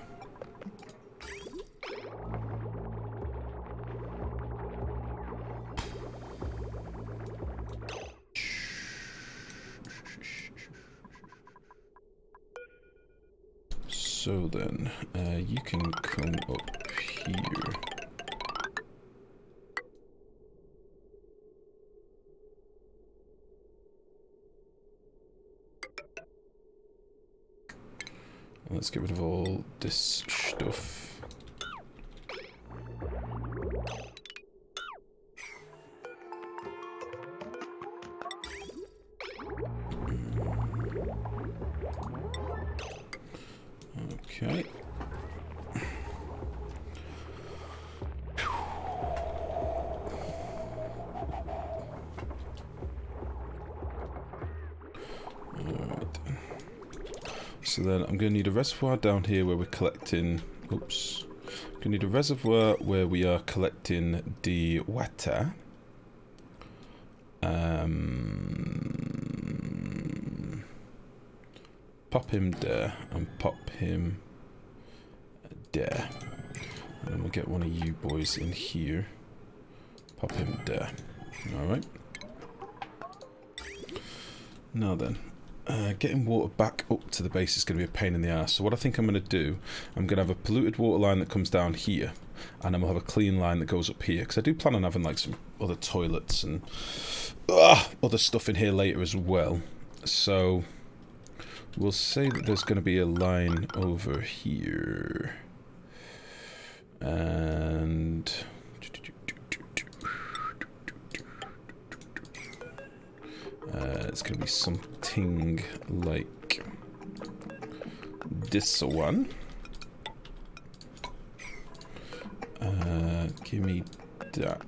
So then, you can come up here. Let's get rid of all this stuff. Okay. So then I'm going to need a reservoir down here where we're collecting... Oops. I'm going to need a reservoir where we are collecting the water. Pop him there and pop him there. And then we'll get one of you boys in here. Pop him there. Alright. Now then. Getting water back up to the base is going to be a pain in the ass. So what I think I'm going to do, I'm going to have a polluted water line that comes down here, and then we'll have a clean line that goes up here. Because I do plan on having like some other toilets and other stuff in here later as well. So we'll say that there's going to be a line over here, and it's going to be something like this one. Give me that.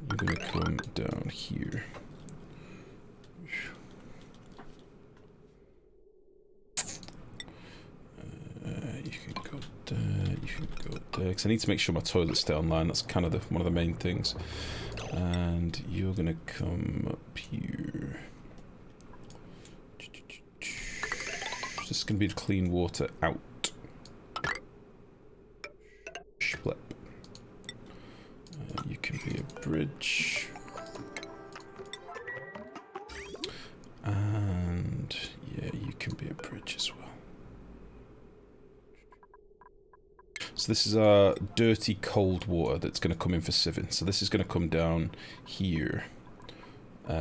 You're gonna come down here. You can go there, you can go there. Because I need to make sure my toilets stay online. That's kind of one of the main things. And you're gonna come up here. This is gonna be the clean water out. Schlep. You can be a bridge. And yeah, you can be a bridge as well. So this is our dirty cold water that's going to come in for sieving. So this is going to come down here. Yeah.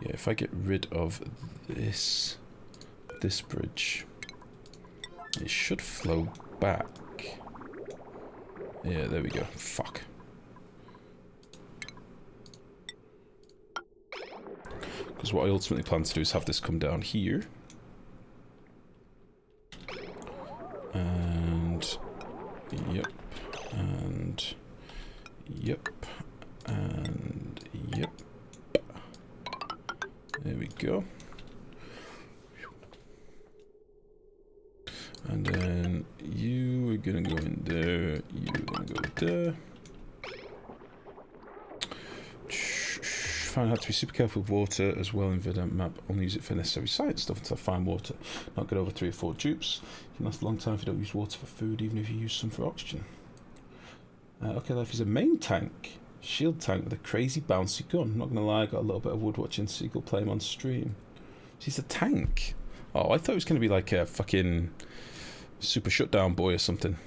Yeah, if I get rid of this bridge, it should flow back. Yeah, there we go. Fuck. Because what I ultimately plan to do is have this come down here. And yep, and yep, and yep. There we go. And then you are gonna go in there, you're gonna go there. Find out to be super careful with water as well in Verdant map. Only use it for necessary science stuff until I find water. Not get over 3 or 4 dupes. It can last a long time if you don't use water for food, even if you use some for oxygen. Okay, life is a main tank. Shield tank with a crazy bouncy gun. Not gonna lie, I got a little bit of wood watching Seagull play him on stream. He's a tank. Oh, I thought it was gonna be like a fucking super shutdown boy or something.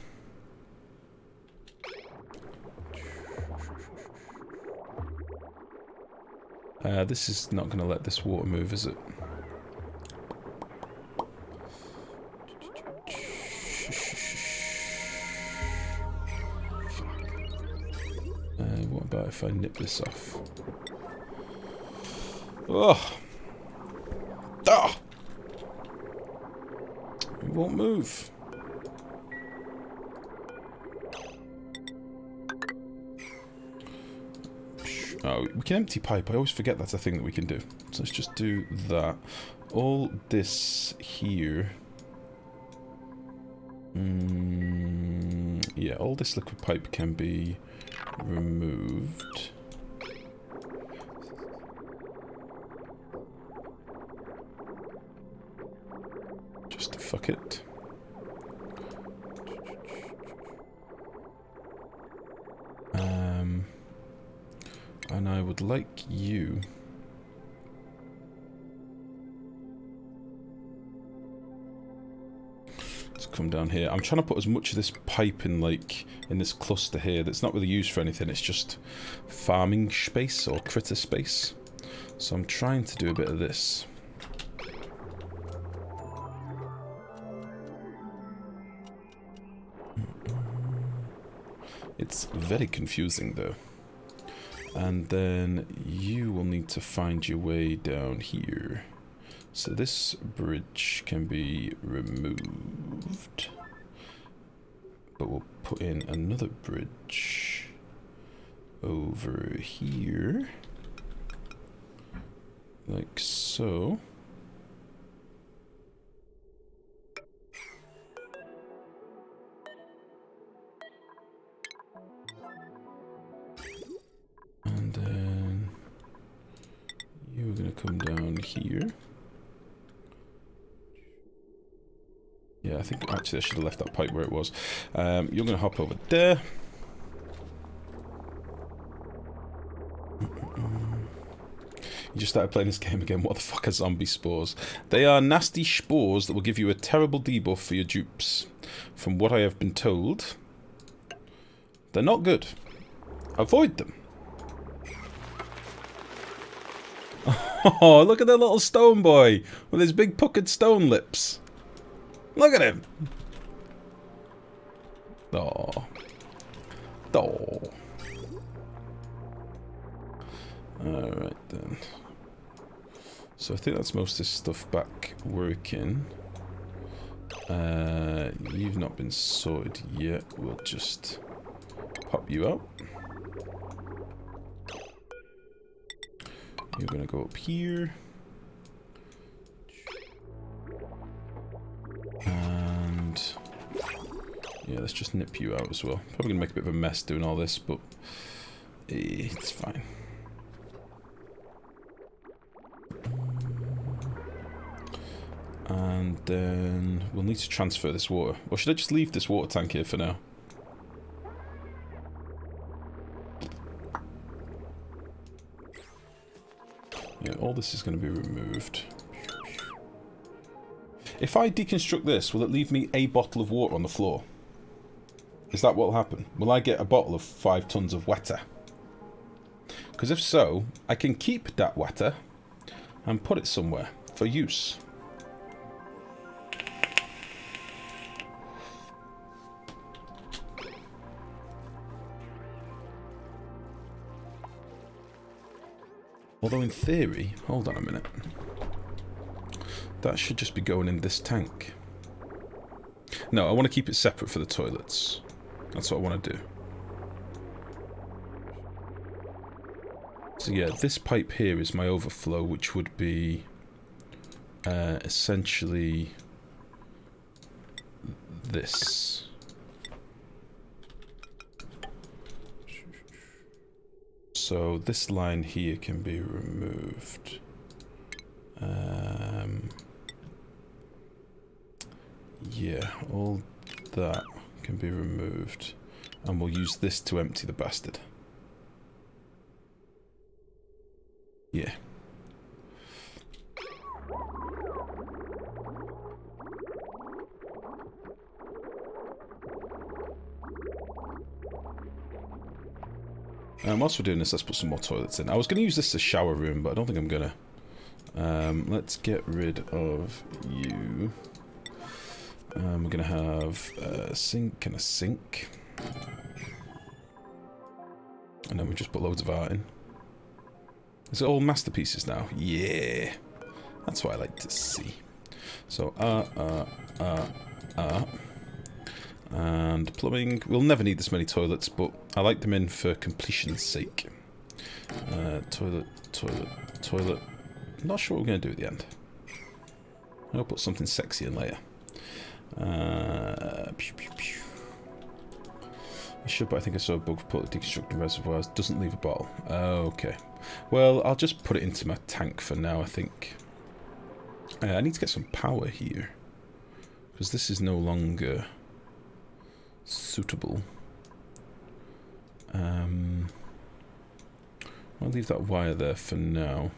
This is not going to let this water move, is it? What about if I nip this off? Oh! Ah! It won't move. Oh, we can empty pipe. I always forget that's a thing that we can do. So let's just do that. All this here. Yeah, all this liquid pipe can be removed. Just to fuck it. And I would like you to come down here. I'm trying to put as much of this pipe in, like, in this cluster here that's not really used for anything. It's just farming space or critter space. So I'm trying to do a bit of this. It's very confusing though. And then you will need to find your way down here. So this bridge can be removed. But we'll put in another bridge over here. Like so. And then you're gonna come down here. Yeah, I think actually I should have left that pipe where it was. You're gonna hop over there. You just started playing this game again. What the fuck are zombie spores? They are nasty spores that will give you a terrible debuff for your dupes. From what I have been told, they're not good. Avoid them. Oh, look at that little stone boy with his big puckered stone lips. Look at him. Oh. Oh. Alright then. So I think that's most of this stuff back working. You've not been sorted yet. We'll just pop you out. You're gonna go up here. And yeah, let's just nip you out as well. Probably gonna make a bit of a mess doing all this, but it's fine. And then we'll need to transfer this water. Or should I just leave this water tank here for now? Yeah, all this is going to be removed. If I deconstruct this, will it leave me a bottle of water on the floor? Is that what will happen? Will I get a bottle of 5 tons of water? Because if so, I can keep that water and put it somewhere for use. Although in theory, hold on a minute, that should just be going in this tank. No, I want to keep it separate for the toilets. That's what I want to do. So yeah, this pipe here is my overflow, which would be essentially this. So this line here can be removed. Yeah, all that can be removed. And we'll use this to empty the bastard. Yeah. Whilst we're doing this, let's put some more toilets in. I was going to use this as a shower room, but I don't think I'm going to. Let's get rid of you. We're going to have a sink and a sink. And then we just put loads of art in. Is it all masterpieces now? Yeah. That's what I like to see. So, and plumbing. We'll never need this many toilets, but I like them in for completion's sake. Toilet, toilet, toilet. I'm not sure what we're going to do at the end. I'll put something sexy in later. Pew, pew, pew. I should, but I think I saw a bug put deconstructing reservoirs. Doesn't leave a bottle. Okay. Well, I'll just put it into my tank for now, I think. I need to get some power here. Because this is no longer suitable. I'll leave that wire there for now.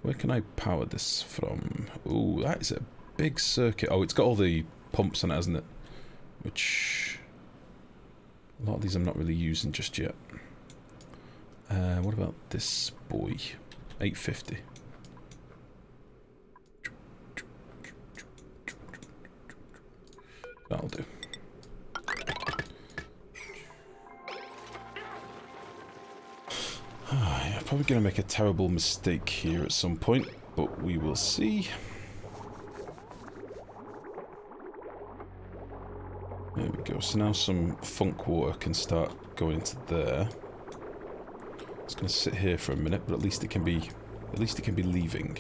Where can I power this from? Ooh, that is a big circuit. Oh, it's got all the pumps on it, hasn't it? Which a lot of these I'm not really using just yet. What about this boy? 850. That'll do. I'm probably going to make a terrible mistake here at some point, but we will see. There we go. So now some funk water can start going into there. It's going to sit here for a minute, but at least it can be leaving,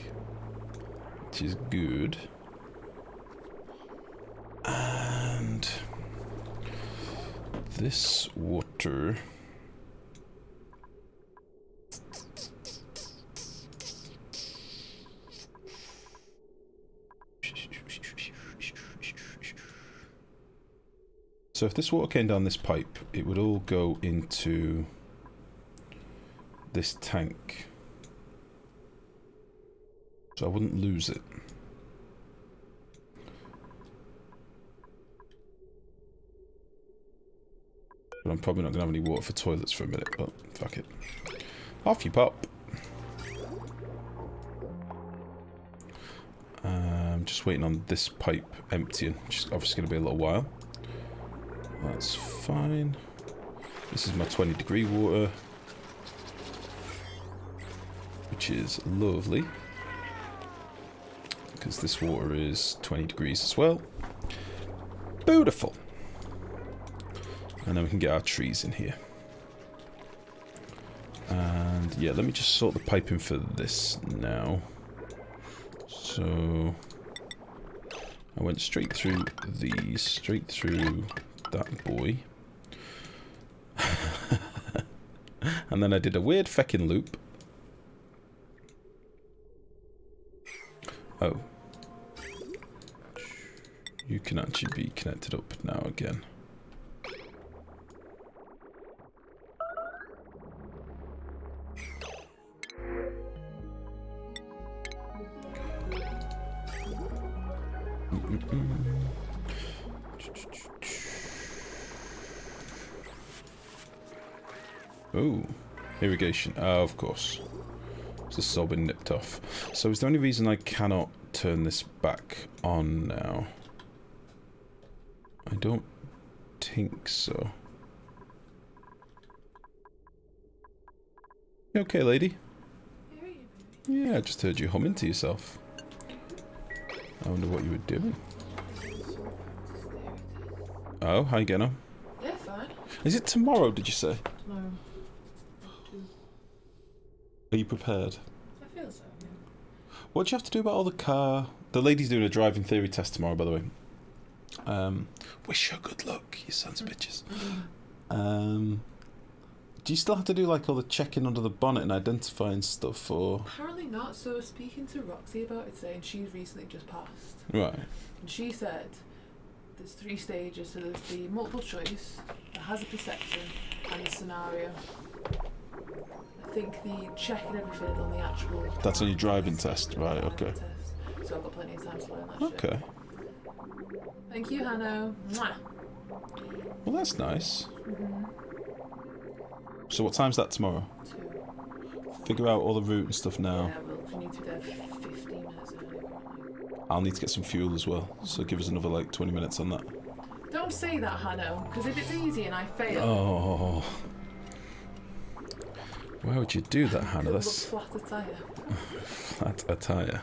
which is good. And this water. So if this water came down this pipe, it would all go into this tank. So I wouldn't lose it. But I'm probably not going to have any water for toilets for a minute, but fuck it. Off you pop. I'm just waiting on this pipe emptying, which is obviously going to be a little while. That's fine. This is my 20-degree water, which is lovely, because this water is 20 degrees as well. Beautiful. And then we can get our trees in here. And yeah, let me just sort the piping for this now. So I went straight through these, straight through that boy. And then I did a weird feckin' loop. Oh. You can actually be connected up now again. Oh, irrigation. Oh, of course. So this has all been nipped off. So is there any reason I cannot turn this back on now? I don't think so. You okay, lady? Yeah, I just heard you humming to yourself. I wonder what you were doing. Oh, how you getting on? Yeah, fine. Is it tomorrow, did you say? Tomorrow. Are you prepared? I feel so, yeah. What do you have to do about all the car? The lady's doing a driving theory test tomorrow, by the way. Wish her good luck, you sons of bitches. Do you still have to do like all the checking under the bonnet and identifying stuff, or...? Apparently not. So I was speaking to Roxy about it today, and she's recently just passed. Right. And she said there's 3 stages. So there's the multiple choice, the hazard perception, and the scenario. I think the checking everything is on the actual... That's on your driving test, right, okay. Test. So I've got plenty of time to learn that shit. Okay. Thank you, Hanno. Mwah. Well, that's nice. So what time's that tomorrow? 2. Figure out all the route and stuff now. Yeah, well, we need to be there 15 minutes early, apparently. I'll need to get some fuel as well, so give us another like 20 minutes on that. Don't say that, Hanno, because if it's easy and I fail... Oh. Why would you do that, Hannah? That's... flat a tyre. Flat a tyre.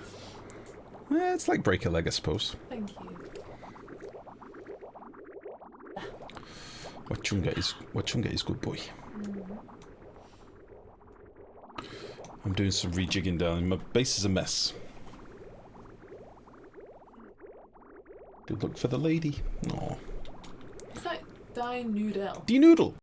Yeah, it's like break a leg, I suppose. Thank you. What chunga is good boy. I'm doing some rejigging down. My base is a mess. Good luck for the lady. Aww. It's like Die Noodle. D-Noodle!